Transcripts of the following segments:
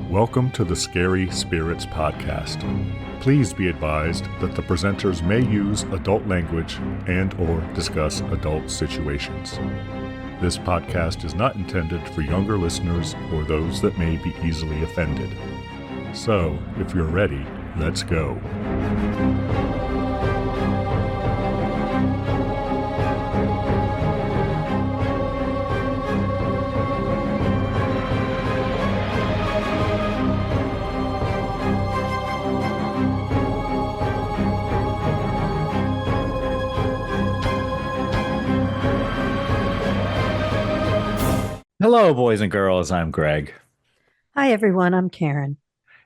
Welcome to the Scary Spirits Podcast. Please be advised that the presenters may use adult language and or discuss adult situations. This podcast is not intended for younger listeners or those that may be easily offended. So, if you're ready, let's go. Hello, boys and girls. I'm Greg. Hi, everyone. I'm Karen.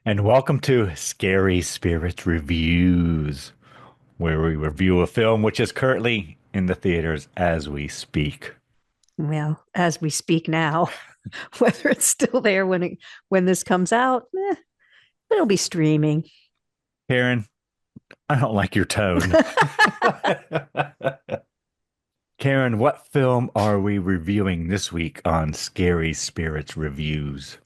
And welcome to Scary Spirits Reviews, where we review a film which is currently in the theaters as we speak. Well, as we speak now, whether it's still there when this comes out, it'll be streaming. Karen, I don't like your tone. Karen, what film are we reviewing this week on Scary Spirits Reviews?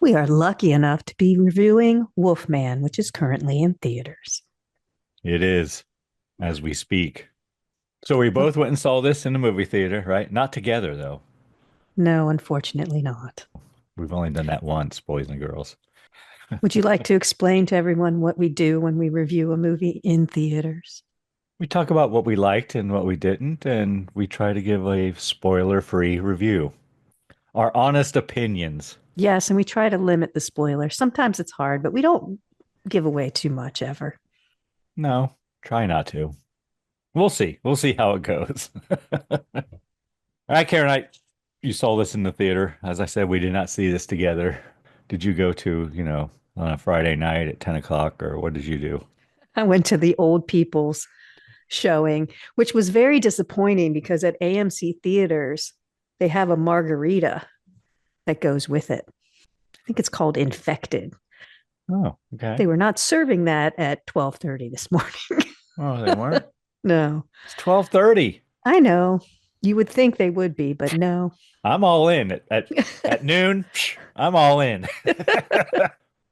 We are lucky enough to be reviewing Wolfman, which is currently in theaters. It is, as we speak. So we both went and saw this in the movie theater, right? Not together, though. No, unfortunately not. We've only done that once, boys and girls. Would you like to explain to everyone what we do when we review a movie in theaters? We talk about what we liked and what we didn't, and we try to give a spoiler-free review. Our honest opinions. Yes, and we try to limit the spoilers. Sometimes it's hard, but we don't give away too much ever. No, try not to. We'll see. We'll see how it goes. All right, Karen, you saw this in the theater. As I said, we did not see this together. Did you go to, on a Friday night at 10 o'clock, or what did you do? I went to the old people's showing, which was very disappointing because at AMC theaters, they have a margarita that goes with it. I think it's called Infected. Oh, okay. They were not serving that at 12:30 this morning. Oh, they weren't? No. It's 12:30. I know. You would think they would be, but no. I'm all in. At noon, I'm all in.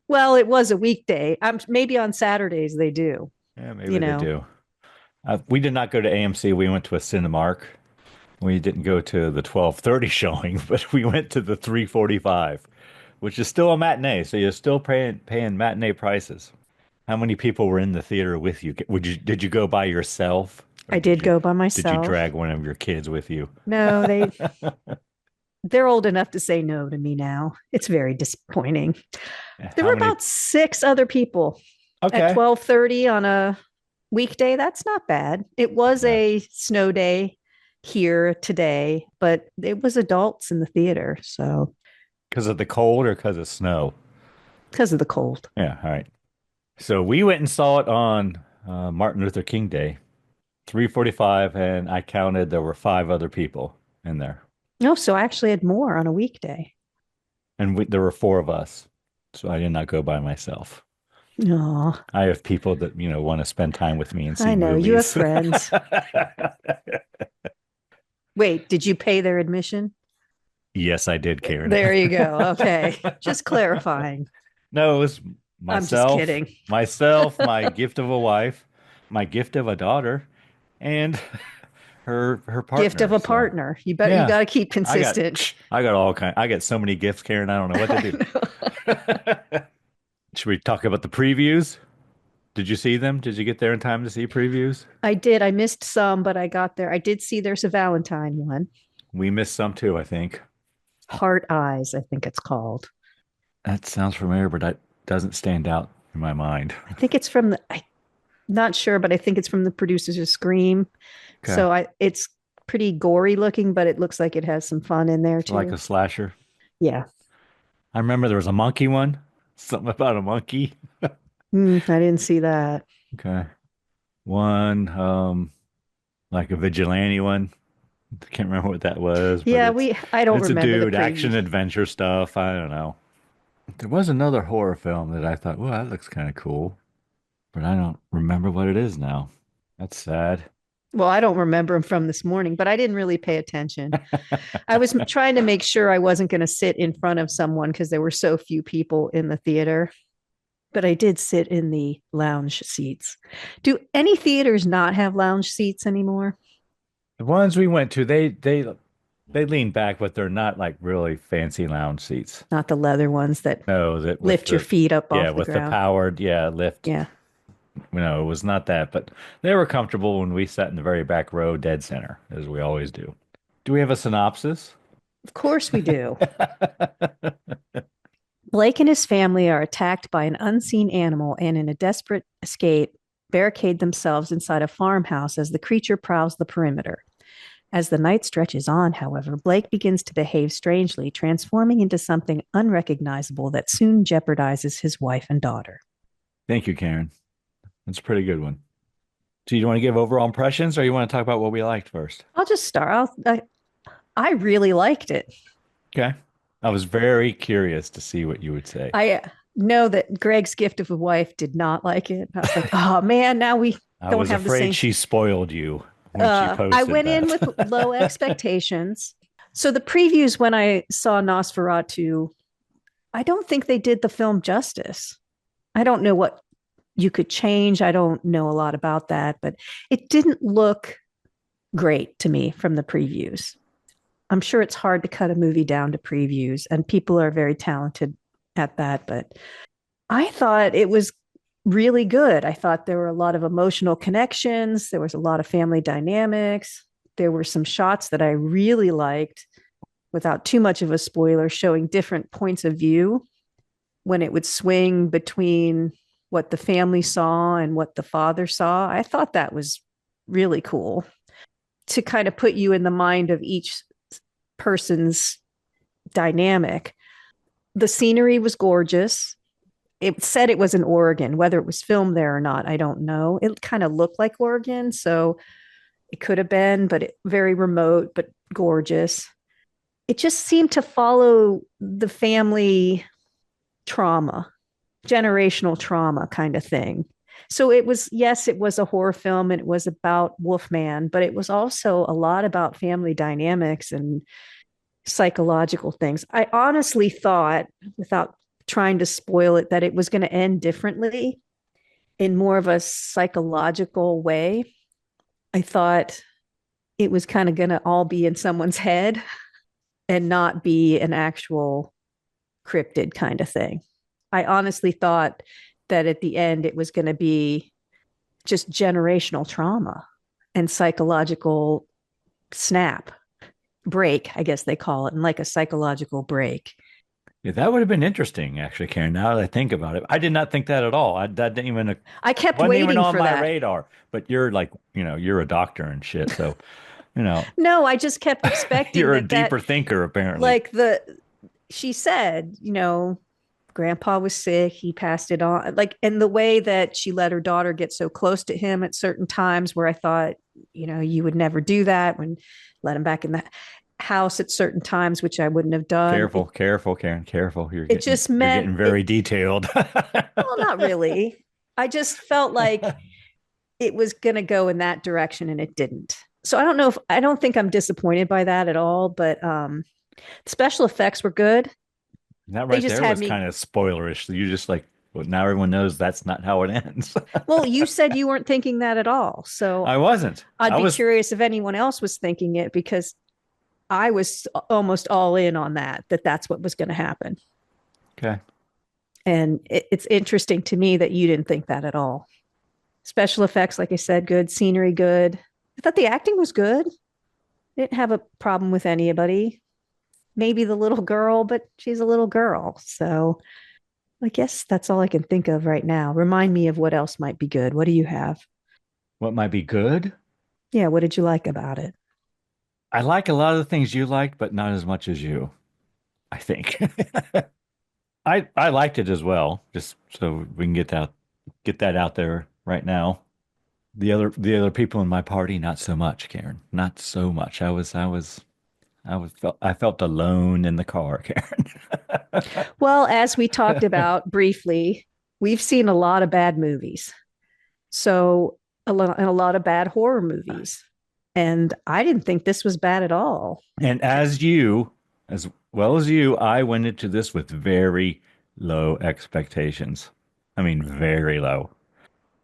Well, it was a weekday. Maybe on Saturdays they do. Yeah, maybe they do. We did not go to AMC. We went to a Cinemark. We didn't go to the 12:30 showing, but we went to the 3:45, which is still a matinee. So you're still paying matinee prices. How many people were in the theater with you? Did you go by yourself? I did go by myself. Did you drag one of your kids with you? No, they're old enough to say no to me now. It's very disappointing. There were about 6 other people at 12:30 on a weekday. That's not bad. It was a snow day here today, but it was adults in the theater. So because of the cold or because of snow? Because of the cold. Yeah. All right. So we went and saw it on Martin Luther King Day, 3:45, and I counted there were 5 other people in there. No, so I actually had more on a weekday. And there were 4 of us, so I did not go by myself. No, I have people that want to spend time with me and see I know movies. you have friends. Wait, did you pay their admission? Yes, I did, Karen. There you go. Okay, just clarifying. No, it was myself. I'm just kidding. Myself, my gift of a wife, my gift of a daughter, and her partner. Gift of a partner. You got to keep consistent. I got all kind. I got so many gifts, Karen. I don't know what to do. Should we talk about the previews? Did you see them? Did you get there in time to see previews? I did. I missed some, but I got there. I did see there's a Valentine one. We missed some too, I think. Heart Eyes, I think it's called. That sounds familiar, but that doesn't stand out in my mind. I think it's from I'm not sure, but I think it's from the producers of Scream. Okay. So it's pretty gory looking, but it looks like it has some fun in there too. Like a slasher? Yeah. I remember there was a monkey one. Something about a monkey. I didn't see that. Okay. One, like a vigilante one. I can't remember what that was. Yeah, I don't remember. It's a dude, action adventure stuff. I don't know. There was another horror film that I thought, well, that looks kind of cool. But I don't remember what it is now. That's sad. Well, I don't remember them from this morning, but I didn't really pay attention. I was trying to make sure I wasn't going to sit in front of someone because there were so few people in the theater. But I did sit in the lounge seats. Do any theaters not have lounge seats anymore? The ones we went to, they lean back, but they're not like really fancy lounge seats. Not the leather ones that No, that lift your feet up off the with ground. the powered, lift. Yeah. No, it was not that, but they were comfortable when we sat in the very back row, dead center, as we always do. Do we have a synopsis? Of course we do. Blake and his family are attacked by an unseen animal and, in a desperate escape, barricade themselves inside a farmhouse as the creature prowls the perimeter. As the night stretches on, however, Blake begins to behave strangely, transforming into something unrecognizable that soon jeopardizes his wife and daughter. Thank you, Karen. That's a pretty good one. Do you want to give overall impressions, or you want to talk about what we liked first? I'll just start. I really liked it. Okay. I was very curious to see what you would say. I know that Greg's gift of a wife did not like it. I was like, oh man, now we don't have the same. She spoiled you when she posted I went in with low expectations. So the previews, when I saw Nosferatu, I don't think they did the film justice. I don't know what you could change. I don't know a lot about that, but it didn't look great to me from the previews. I'm sure it's hard to cut a movie down to previews, and people are very talented at that, but I thought it was really good. I thought there were a lot of emotional connections. There was a lot of family dynamics. There were some shots that I really liked, without too much of a spoiler, showing different points of view when it would swing between what the family saw and what the father saw. I thought that was really cool to kind of put you in the mind of each person's dynamic. The scenery was gorgeous. It said it was in Oregon. Whether it was filmed there or not, I don't know. It kind of looked like Oregon, so it could have been, but very remote, but gorgeous. It just seemed to follow the family trauma, generational trauma kind of thing. So it was, yes, it was a horror film and it was about Wolfman, but it was also a lot about family dynamics and psychological things. I honestly thought, without trying to spoil it, that it was going to end differently, in more of a psychological way. I thought it was kind of going to all be in someone's head and not be an actual cryptid kind of thing. I honestly thought that at the end it was going to be just generational trauma and psychological break, I guess they call it, and like a psychological break. Yeah, that would have been interesting, actually, Karen. Now that I think about it, I did not think that at all. That didn't even. I kept waiting even on for my that radar. But you're like, you're a doctor and shit, so No, I just kept expecting. You're a deeper thinker, apparently. Like she said, Grandpa was sick. He passed it on. Like, and the way that she let her daughter get so close to him at certain times, where I thought, you would never do that, when let him back in the house at certain times, which I wouldn't have done. Careful, Karen, careful. You're getting very detailed. Well, not really. I just felt like it was going to go in that direction, and it didn't. So I don't think I'm disappointed by that at all, but special effects were good. That right there was kind of spoilerish. You just like, well, now everyone knows that's not how it ends. Well, you said you weren't thinking that at all. So I wasn't. I'd be curious if anyone else was thinking it, because I was almost all in on that's what was going to happen. Okay. And it's interesting to me that you didn't think that at all. Special effects, like I said, good. Scenery, good. I thought the acting was good. Didn't have a problem with anybody. Maybe the little girl, but she's a little girl. So I guess that's all I can think of right now. Remind me of what else might be good. What do you have? What might be good? Yeah, what did you like about it? I like a lot of the things you liked, but not as much as you, I think. I liked it as well, just so we can get that out there right now. The other people in my party, not so much, Karen. Not so much. I felt alone in the car, Karen. Well, as we talked about briefly, we've seen a lot of bad movies. So a lot of bad horror movies. And I didn't think this was bad at all. And as well as you, I went into this with very low expectations. I mean, very low.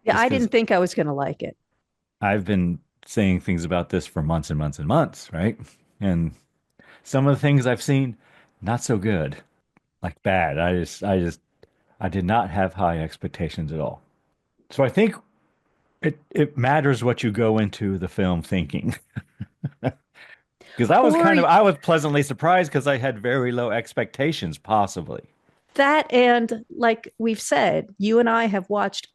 Yeah, I didn't think I was going to like it. I've been saying things about this for months and months and months, right? And some of the things I've seen, not so good, like bad. I did not have high expectations at all. So I think it matters what you go into the film thinking. Because I was pleasantly surprised because I had very low expectations, possibly. That, and like we've said, you and I have watched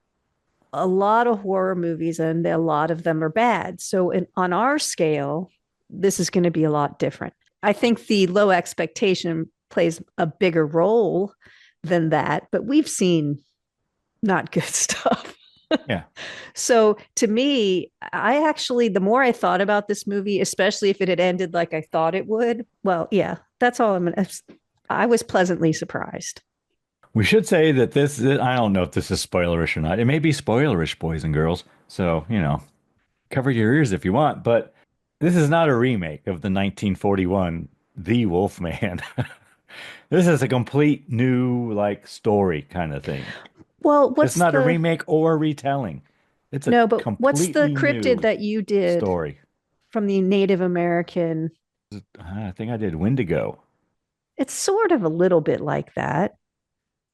a lot of horror movies and a lot of them are bad. So on our scale, this is going to be a lot different. I think the low expectation plays a bigger role than that, but we've seen not good stuff. Yeah. So to me, the more I thought about this movie, especially if it had ended like I thought it would, well, yeah, that's all I was pleasantly surprised. We should say that I don't know if this is spoilerish or not. It may be spoilerish, boys and girls. So, cover your ears if you want, but this is not a remake of the 1941 The Wolfman. This is a complete new story kind of thing. Well, it's not a remake or a retelling. It's no, but what's the cryptid that you did story from the Native American? I think I did Wendigo. It's sort of a little bit like that.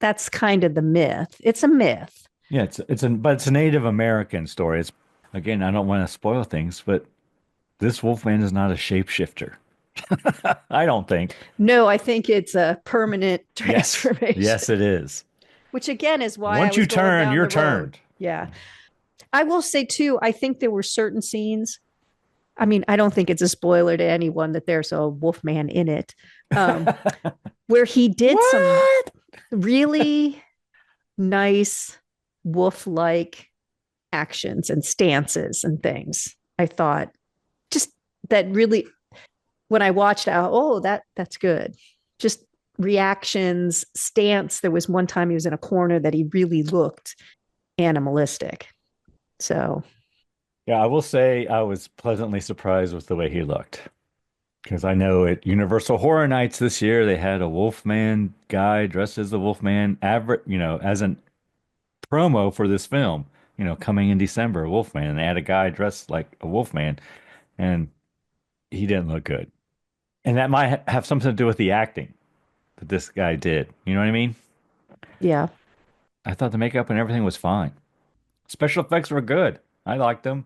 That's kind of the myth. It's a myth. Yeah, but it's a Native American story. It's, again, I don't want to spoil things, but this Wolfman is not a shapeshifter. I don't think. No, I think it's a permanent transformation. Yes, it is. Which again is why once you turn, you're turned. Yeah. I will say too, I think there were certain scenes. I mean, I don't think it's a spoiler to anyone that there's a Wolfman in it. Where he did some really nice wolf-like actions and stances and things. I thought just that really, when I watched out, that's good. Just reactions, stance. There was one time he was in a corner that he really looked animalistic. So, yeah, I will say I was pleasantly surprised with the way he looked. Because I know at Universal Horror Nights this year, they had a Wolfman guy dressed as the Wolfman, as a promo for this film, coming in December, Wolfman. And they had a guy dressed like a Wolfman, and he didn't look good. And that might have something to do with the acting that this guy did. You know what I mean? Yeah. I thought the makeup and everything was fine. Special effects were good. I liked them.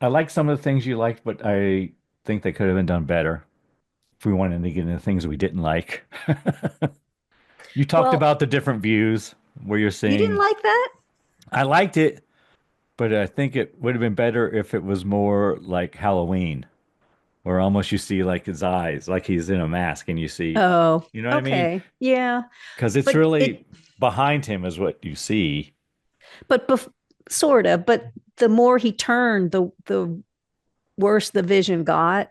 I liked some of the things you liked, but I think they could have been done better if we wanted to get into things we didn't like. You talked about the different views where you're seeing. You didn't like that? I liked it, but I think it would have been better if it was more like Halloween, where almost you see like his eyes, like he's in a mask, and you see. Oh, you know what I mean? Yeah. Because it's really behind him is what you see. But sort of. But the more he turned, the worse the vision got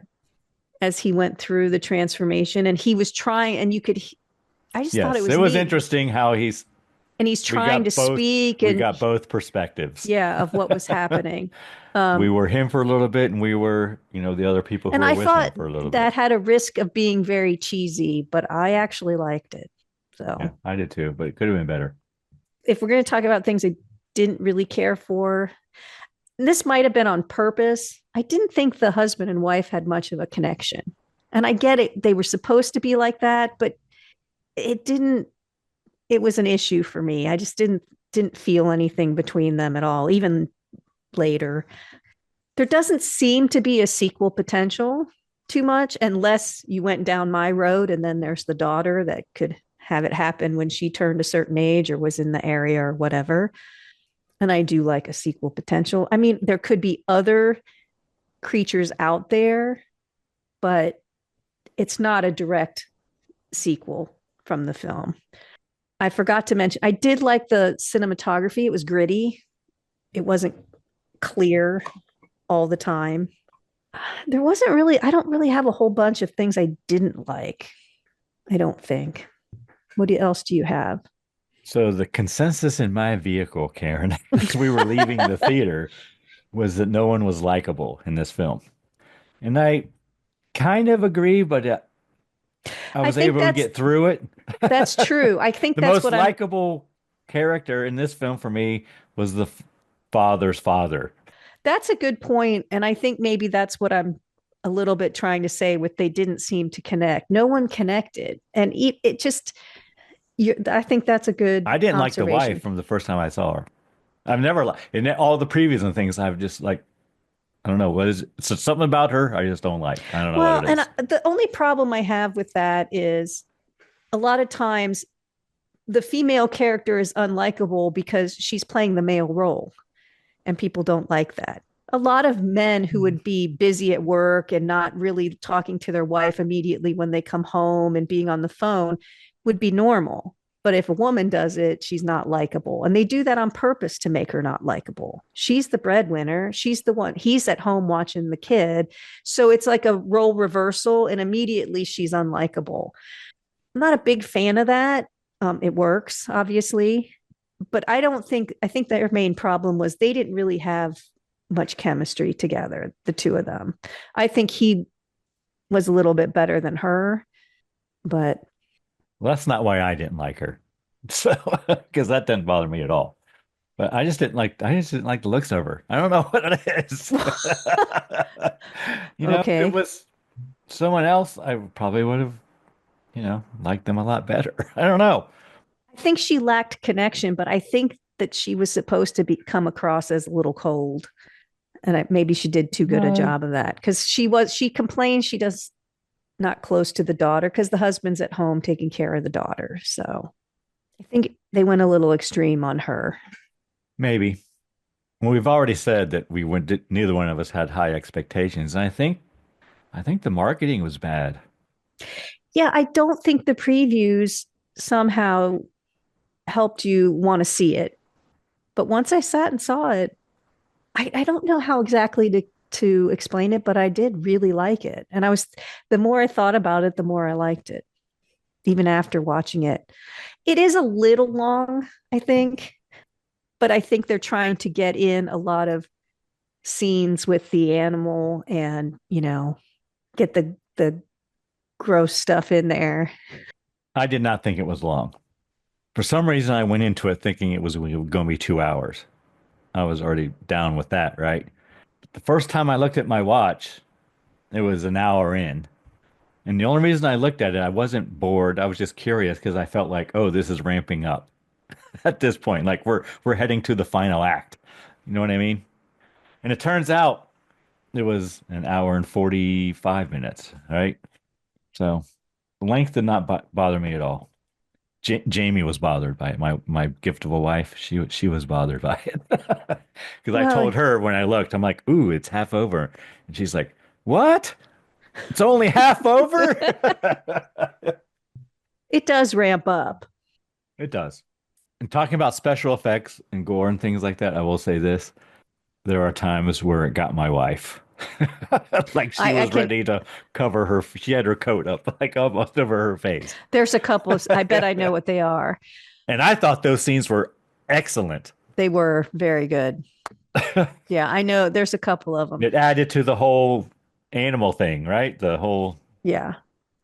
as he went through the transformation. And he was trying, and you could. I just thought it was interesting how he's trying to speak, and we got both perspectives. Yeah, of what was happening. We were him for a little bit, and we were, the other people who were with him for a little bit. That had a risk of being very cheesy, but I actually liked it. So yeah, I did too, but it could have been better. If we're going to talk about things I didn't really care for, this might have been on purpose. I didn't think the husband and wife had much of a connection. And I get it. They were supposed to be like that, but it was an issue for me. I just didn't feel anything between them at all, even later. There doesn't seem to be a sequel potential too much, unless you went down my road and then there's the daughter that could have it happen when she turned a certain age or was in the area or whatever. And I do like a sequel potential. I mean, there could be other creatures out there, but it's not a direct sequel from the film. I forgot to mention, I did like the cinematography. It was gritty. It wasn't clear all the time. I don't really have a whole bunch of things I didn't like. I don't think. What else do you have? So the consensus in my vehicle, Karen, as we were leaving the theater was that no one was likable in this film. And I kind of agree, but I was able to get through it. That's true. I think the that's most likable character in this film for me was the father's father. That's a good point. And I think maybe that's what I'm a little bit trying to say with they didn't seem to connect. No one connected. And it just, I think that's a good I didn't like the wife from the first time I saw her. I've never liked, in all the previews and things, I've just like, I don't know, what is it? So something about her I just don't like. I don't know what it is. And the only problem I have with that is a lot of times the female character is unlikable because she's playing the male role. And people don't like that. A lot of men who would be busy at work and not really talking to their wife immediately when they come home and being on the phone would be normal. But if a woman does it, she's not likable. And they do that on purpose to make her not likable. She's the breadwinner. She's the one. He's at home watching the kid. So it's like a role reversal, and immediately she's unlikable. I'm not a big fan of that. It works, obviously. But I think their main problem was they didn't really have much chemistry together, the two of them. I think he was a little bit better than her, but. Well, that's not why I didn't like her. So, because that didn't bother me at all. But I just didn't like the looks of her. I don't know what it is. Okay. If it was someone else, I probably would have, liked them a lot better. I don't know. I think she lacked connection, but I think that she was supposed to come across as a little cold. And maybe she did too good a job of that, because she complains she does not close to the daughter because the husband's at home taking care of the daughter. So I think they went a little extreme on her. Maybe. Well, we've already said that neither one of us had high expectations. And I think the marketing was bad. Yeah, I don't think the previews somehow helped you want to see it. But once I sat and saw it, I don't know how exactly to explain it, but I did really like it. And the more I thought about it, the more I liked it, even after watching it. It is a little long, I think, but I think they're trying to get in a lot of scenes with the animal and, get the gross stuff in there. I did not think it was long. For some reason, I went into it thinking it was going to be 2 hours. I was already down with that, right? But the first time I looked at my watch, it was an hour in. And the only reason I looked at it, I wasn't bored. I was just curious because I felt like, oh, this is ramping up at this point. Like we're heading to the final act. You know what I mean? And it turns out it was an hour and 45 minutes, right? So the length did not bother me at all. Jamie was bothered by it. My giftable wife, she was bothered by it because I told her when I looked, I'm like, "Ooh, it's half over," and she's like, "What? It's only half over?" It does ramp up. It does. And talking about special effects and gore and things like that, I will say this: there are times where it got my wife. Like she was ready to cover her. She had her coat up like almost over her face. There's a couple of, I bet I know what they are. And I thought those scenes were excellent. They were very good. Yeah, I know there's a couple of them. It added to the whole animal thing, right? The whole. Yeah.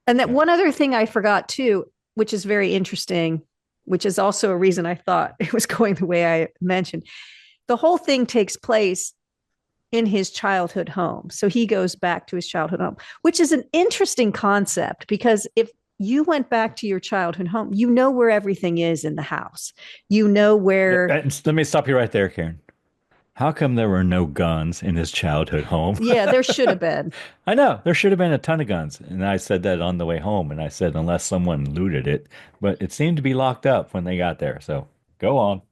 And that one other thing I forgot too, which is very interesting, which is also a reason I thought it was going the way I mentioned. The whole thing takes place in his childhood home. So he goes back to his childhood home, which is an interesting concept because if you went back to your childhood home, you know where everything is in the house. You know where. Let me stop you right there, Karen. How come there were no guns in his childhood home? Yeah, there should have been. I know. There should have been a ton of guns. And I said that on the way home. And I said, unless someone looted it. But it seemed to be locked up when they got there. So go on.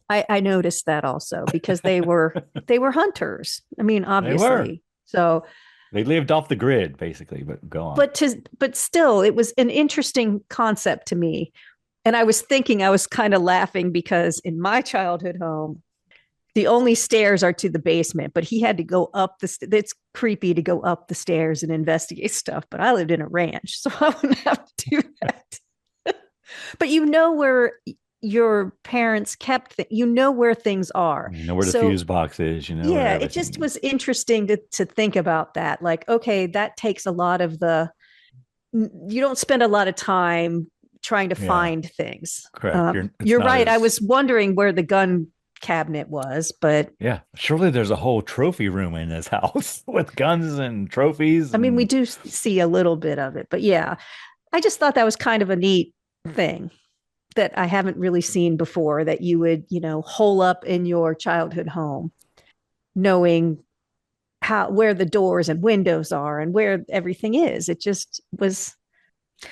I noticed that also because they were hunters. I mean, obviously. So they lived off the grid, basically, but go on. But still, it was an interesting concept to me. And I was kind of laughing because in my childhood home, the only stairs are to the basement, but he had to go up it's creepy to go up the stairs and investigate stuff. But I lived in a ranch, so I wouldn't have to do that. But you know where your parents kept you know where things are. You know where the fuse box is, you know. Yeah, it just was interesting to think about that. Like, okay, that takes a lot of you don't spend a lot of time trying to find things. Correct. You're right. I was wondering where the gun cabinet was, but yeah, surely there's a whole trophy room in this house with guns and trophies. I mean, we do see a little bit of it, but yeah, I just thought that was kind of a neat thing that I haven't really seen before, that you would, hole up in your childhood home, knowing where the doors and windows are and where everything is. It just was.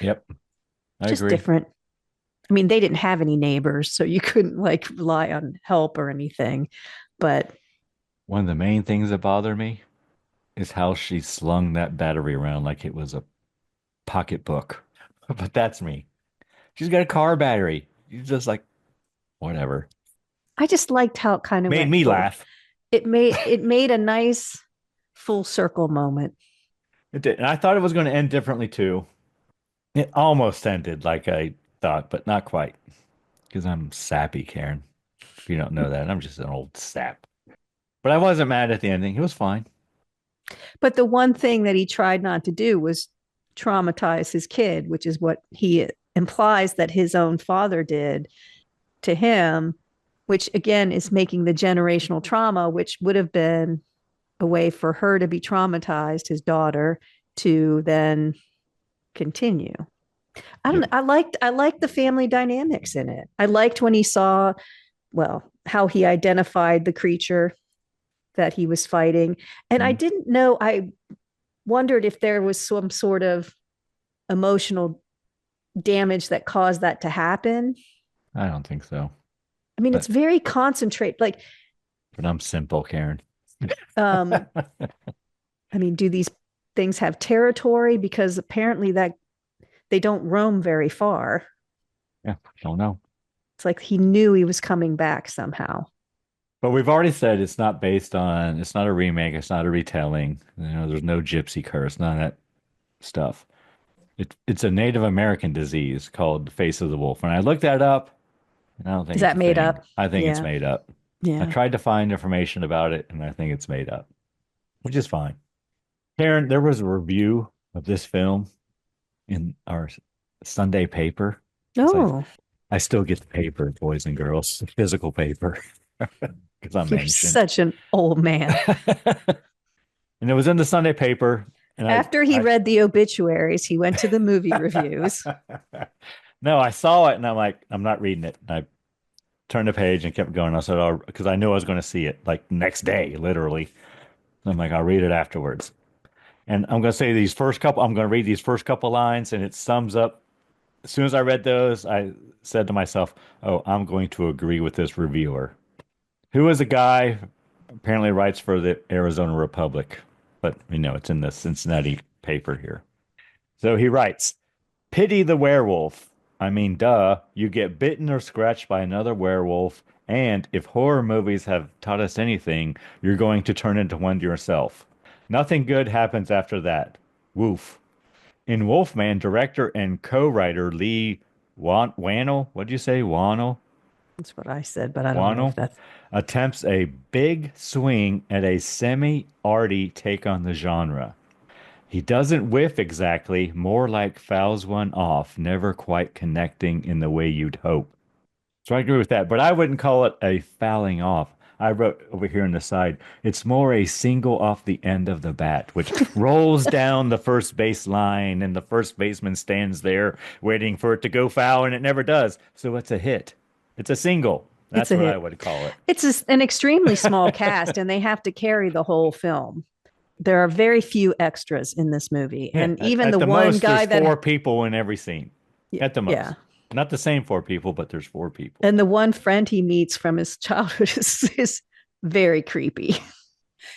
Yep. I just agree. Different. I mean, they didn't have any neighbors, so you couldn't rely on help or anything. But one of the main things that bother me is how she slung that battery around like it was a pocketbook. But that's me. She's got a car battery. She's just like, whatever. I just liked how it kind of made me laugh. It made a nice full circle moment. It did. And I thought it was going to end differently too. It almost ended like I thought, but not quite. Because I'm sappy, Karen. If you don't know that, I'm just an old sap. But I wasn't mad at the ending. It was fine. But the one thing that he tried not to do was traumatize his kid, which is what he implies that his own father did to him, which again is making the generational trauma, which would have been a way for her to be traumatized, his daughter, to then continue. I don't know. I liked the family dynamics in it. I liked when he saw, how he identified the creature that he was fighting. And I didn't know, I wondered if there was some sort of emotional damage that caused that to happen. I don't think so. I mean, it's very concentrated. But I'm simple, Karen. I mean, do these things have territory? Because apparently that they don't roam very far. Yeah, I don't know. It's like he knew he was coming back somehow. But we've already said it's not a remake, it's not a retelling. There's no gypsy curse, none of that stuff. It's a Native American disease called the face of the wolf. And I looked that up, and I don't think is that made up. I think it's made up. Yeah. I tried to find information about it, and I think it's made up, which is fine. Karen, there was a review of this film in our Sunday paper. Oh. I still get the paper, boys and girls, the physical paper. Because I'm You're such an old man. And it was in the Sunday paper. And after he read the obituaries, he went to the movie reviews. No, I saw it and I'm like, I'm not reading it. And I turned the page and kept going. I said, oh, because I knew I was going to see it like next day, literally. I'm like, I'll read it afterwards. And I'm going to read these first couple lines, and it sums up. As soon as I read those, I said to myself, oh, I'm going to agree with this reviewer, who is a guy apparently writes for the Arizona Republic, but it's in the Cincinnati paper here. So he writes, pity the werewolf. I mean, duh, you get bitten or scratched by another werewolf, and if horror movies have taught us anything, you're going to turn into one yourself. Nothing good happens after that. Woof. In Wolfman, director and co-writer Leigh Whannell, what'd you say, Whannell? That's what I said, but I don't know if that's... attempts a big swing at a semi-arty take on the genre. He doesn't whiff exactly, more like fouls one off, never quite connecting in the way you'd hope. So I agree with that, but I wouldn't call it a fouling off. I wrote over here on the side, it's more a single off the end of the bat, which rolls down the first base line, and the first baseman stands there waiting for it to go foul, and it never does. So it's a hit. It's a single. That's what I would call it. It's an extremely small cast, and they have to carry the whole film. There are very few extras in this movie, and even the one most, guy there's 4 people in every scene. At the most. Yeah. Not the same 4 people, but there's 4 people. And the one friend he meets from his childhood is very creepy.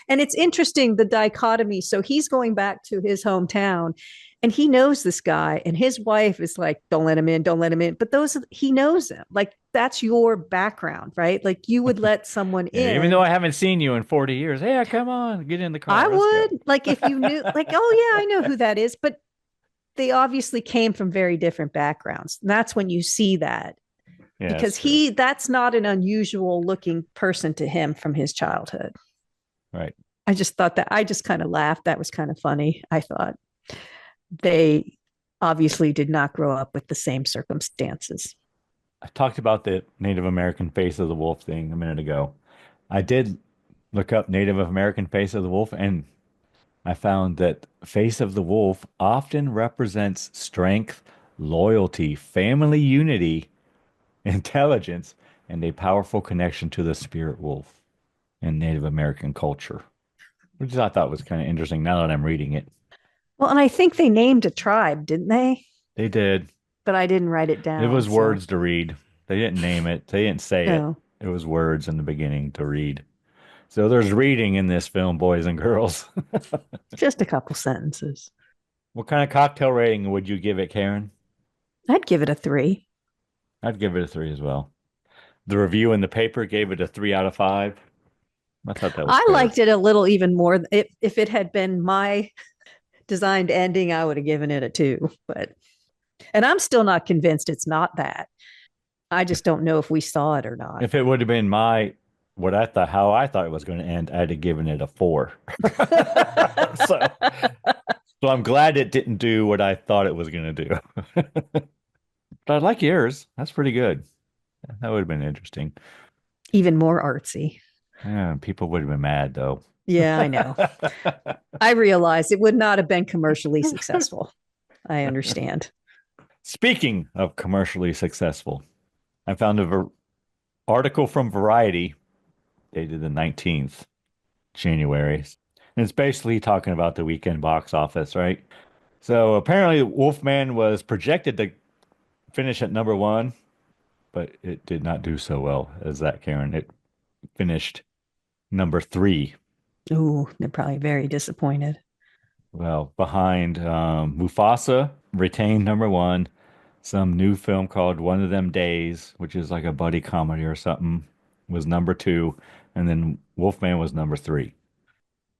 And it's interesting, the dichotomy. So he's going back to his hometown, and he knows this guy, and his wife is like, don't let him in, don't let him in. But he knows him. Like, that's your background, right? Like, you would let someone in. Even though I haven't seen you in 40 years. Hey, come on, get in the car. I would. Like, if you knew, like, oh yeah, I know who that is. But they obviously came from very different backgrounds. And that's when you see that. Yeah, because that's not an unusual looking person to him from his childhood. Right. I just kind of laughed. That was kind of funny. I thought they obviously did not grow up with the same circumstances. I talked about the Native American face of the wolf thing a minute ago. I did look up Native American face of the wolf, and I found that face of the wolf often represents strength, loyalty, family unity, intelligence, and a powerful connection to the spirit wolf in Native American culture, which I thought was kind of interesting now that I'm reading it. Well, and I think they named a tribe, didn't they? They did. But I didn't write it down. It was words to read. They didn't name it. They didn't say No. it. It was words in the beginning to read. So there's reading in this film, boys and girls. Just a couple sentences. What kind of cocktail rating would you give it, Karen? I'd give it a 3. I'd give it a 3 as well. The review in the paper gave it a 3 out of 5. I thought that was I fair. liked it a little even more. If it had been my designed ending, I would have given it a 2. And I'm still not convinced it's not that. I just don't know if we saw it or not. If it would have been how I thought it was going to end, I'd have given it a 4. So I'm glad it didn't do what I thought it was going to do. But I like yours. That's pretty good. That would have been interesting. Even more artsy. Yeah, people would have been mad though. Yeah, I know. I realized it would not have been commercially successful. I understand. Speaking of commercially successful, I found an article from Variety dated the 19th January. And it's basically talking about the weekend box office, right? So apparently Wolfman was projected to finish at number 1, but it did not do so well as that, Karen. It finished number 3. Ooh, they're probably very disappointed. Well, behind Mufasa, retained number 1. Some new film called One of Them Days, which is like a buddy comedy or something, was number 2. And then Wolfman was number 3.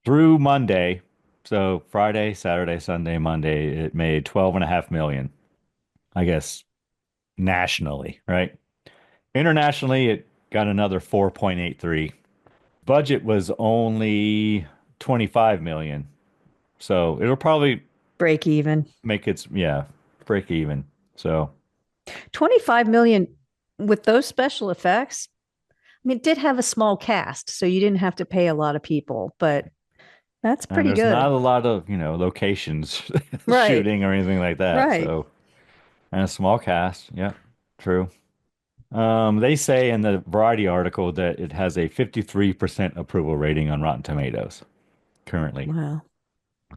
Through Monday, so Friday, Saturday, Sunday, Monday, it made 12.5 million. I guess nationally, right? Internationally, it got another 4.83. Budget was only 25 million. So it'll probably break even. Break even. So 25 million with those special effects. I mean, it did have a small cast, so you didn't have to pay a lot of people, but that's pretty good. Not a lot of, locations right. shooting or anything like that. Right. So, and a small cast. Yeah, true. They say in the Variety article that it has a 53% approval rating on Rotten Tomatoes currently. Wow.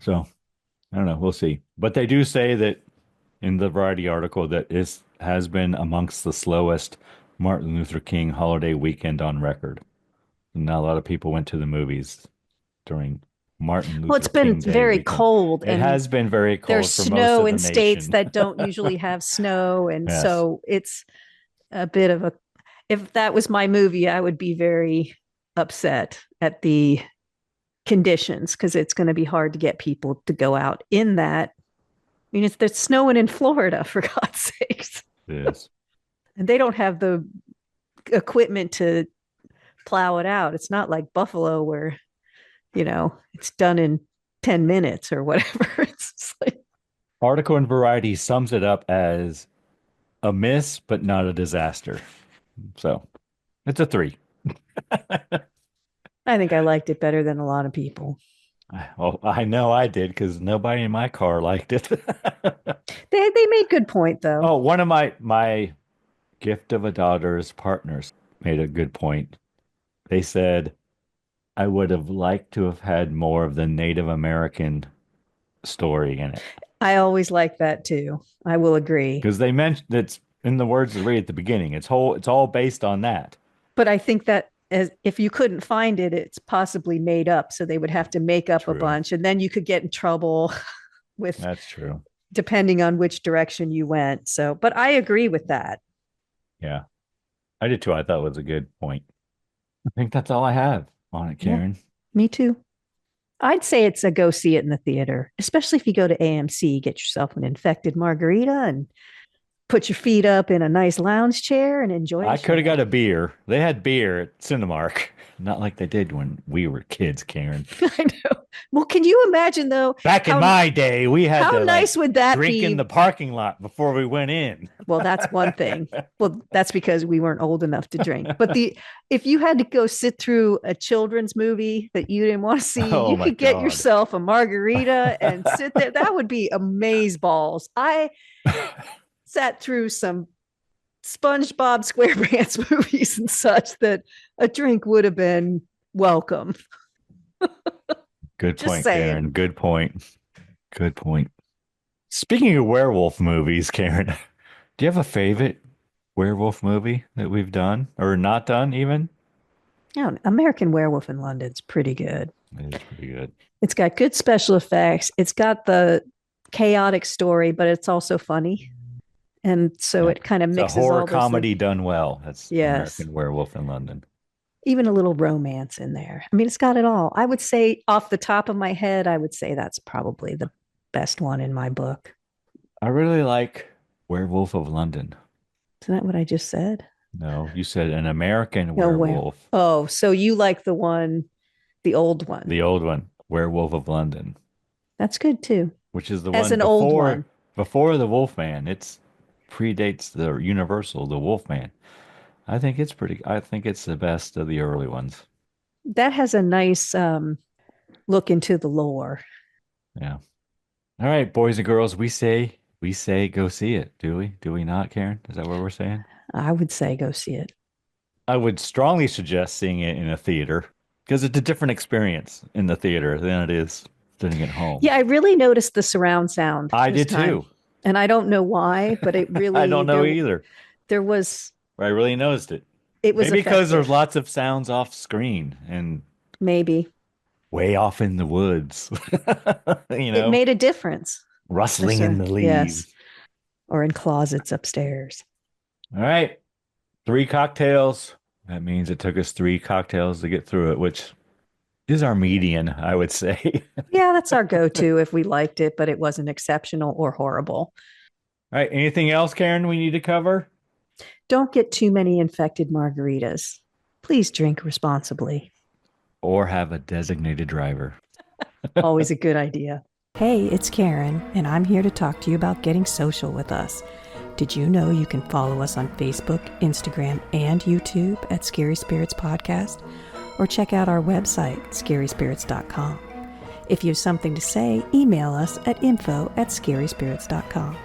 So, I don't know. We'll see. But they do say that in the Variety article that it has been amongst the slowest Martin Luther King holiday weekend on record. Not a lot of people went to the movies during Martin Luther King. Well, it's been very weekend. cold. It has been very cold. There's for snow most of in the states nation. that don't usually have snow. And Yes. So it's a bit of a, if that was my movie, I would be very upset at the conditions because it's going to be hard to get people to go out in that. I mean, there's snowing in Florida, for God's sakes. It is. And they don't have the equipment to plow it out. It's not like Buffalo where, it's done in 10 minutes or whatever. It's like... Article in Variety sums it up as a miss, but not a disaster. So it's a 3. I think I liked it better than a lot of people. Well, I know I did because nobody in my car liked it. They made good point though. Oh, one of my gift of a daughter's partners made a good point. They said, I would have liked to have had more of the Native American story in it. I always like that too. I will agree. Because they mentioned it's in the words right at the beginning. It's all based on that. But I think that if you couldn't find it, it's possibly made up. So they would have to make up a bunch, and then you could get in trouble with. That's true. Depending on which direction you went. So, but I agree with that. Yeah, I did too. I thought it was a good point. I think that's all I have on it, Karen. Yeah, me too. I'd say it's a go see it in the theater, especially if you go to AMC, get yourself an infected margarita and put your feet up in a nice lounge chair and enjoy. I could have got a beer. They had beer at Cinemark. Not like they did when we were kids, Karen. I know. Well, can you imagine though? Back in my day, we had how to nice would that drink be? In the parking lot before we went in. Well, that's one thing. Well, that's because we weren't old enough to drink. But if you had to go sit through a children's movie that you didn't want to see, you could get yourself a margarita and sit there. That would be amazeballs. I sat through some SpongeBob SquarePants movies and such that a drink would have been welcome. Good point, Karen. Good point. Good point. Speaking of werewolf movies, Karen, do you have a favorite werewolf movie that we've done or not done even? Yeah, American Werewolf in London's pretty good. It is pretty good. It's got good special effects. It's got the chaotic story, but it's also funny. And so it kind of mixes all. A horror all comedy done well. That's American Werewolf in London. Even a little romance in there. I mean, it's got it all. I would say off the top of my head, I would say that's probably the best one in my book. I really like Werewolf of London. Isn't that what I just said? No, you said an American werewolf. Oh, so you like the old one. The old one, Werewolf of London. That's good too. Which is the one before, old one. Before the Wolfman. It's predates the Universal, the Wolfman. I think it's the best of the early ones. That has a nice look into the lore. Yeah. All right, boys and girls, we say go see it. Do we? Do we not, Karen? Is that what we're saying? I would say go see it. I would strongly suggest seeing it in a theater because it's a different experience in the theater than it is sitting at home. Yeah, I really noticed the surround sound. I did too. And I don't know why, but it really... I don't know either. There was... I really noticed it. It was maybe because there's lots of sounds off screen and... Maybe. Way off in the woods. It made a difference. Rustling in the leaves. Yes. Or in closets upstairs. All right. 3 cocktails. That means it took us 3 cocktails to get through it, which is our median, I would say. Yeah, that's our go-to if we liked it, but it wasn't exceptional or horrible. All right. Anything else, Karen, we need to cover? Don't get too many infected margaritas. Please drink responsibly. Or have a designated driver. Always a good idea. Hey, it's Karen, and I'm here to talk to you about getting social with us. Did you know you can follow us on Facebook, Instagram, and YouTube at Scary Spirits Podcast? Or check out our website, scaryspirits.com. If you have something to say, email us at info@scaryspirits.com.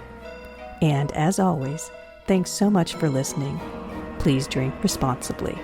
And as always, thanks so much for listening. Please drink responsibly.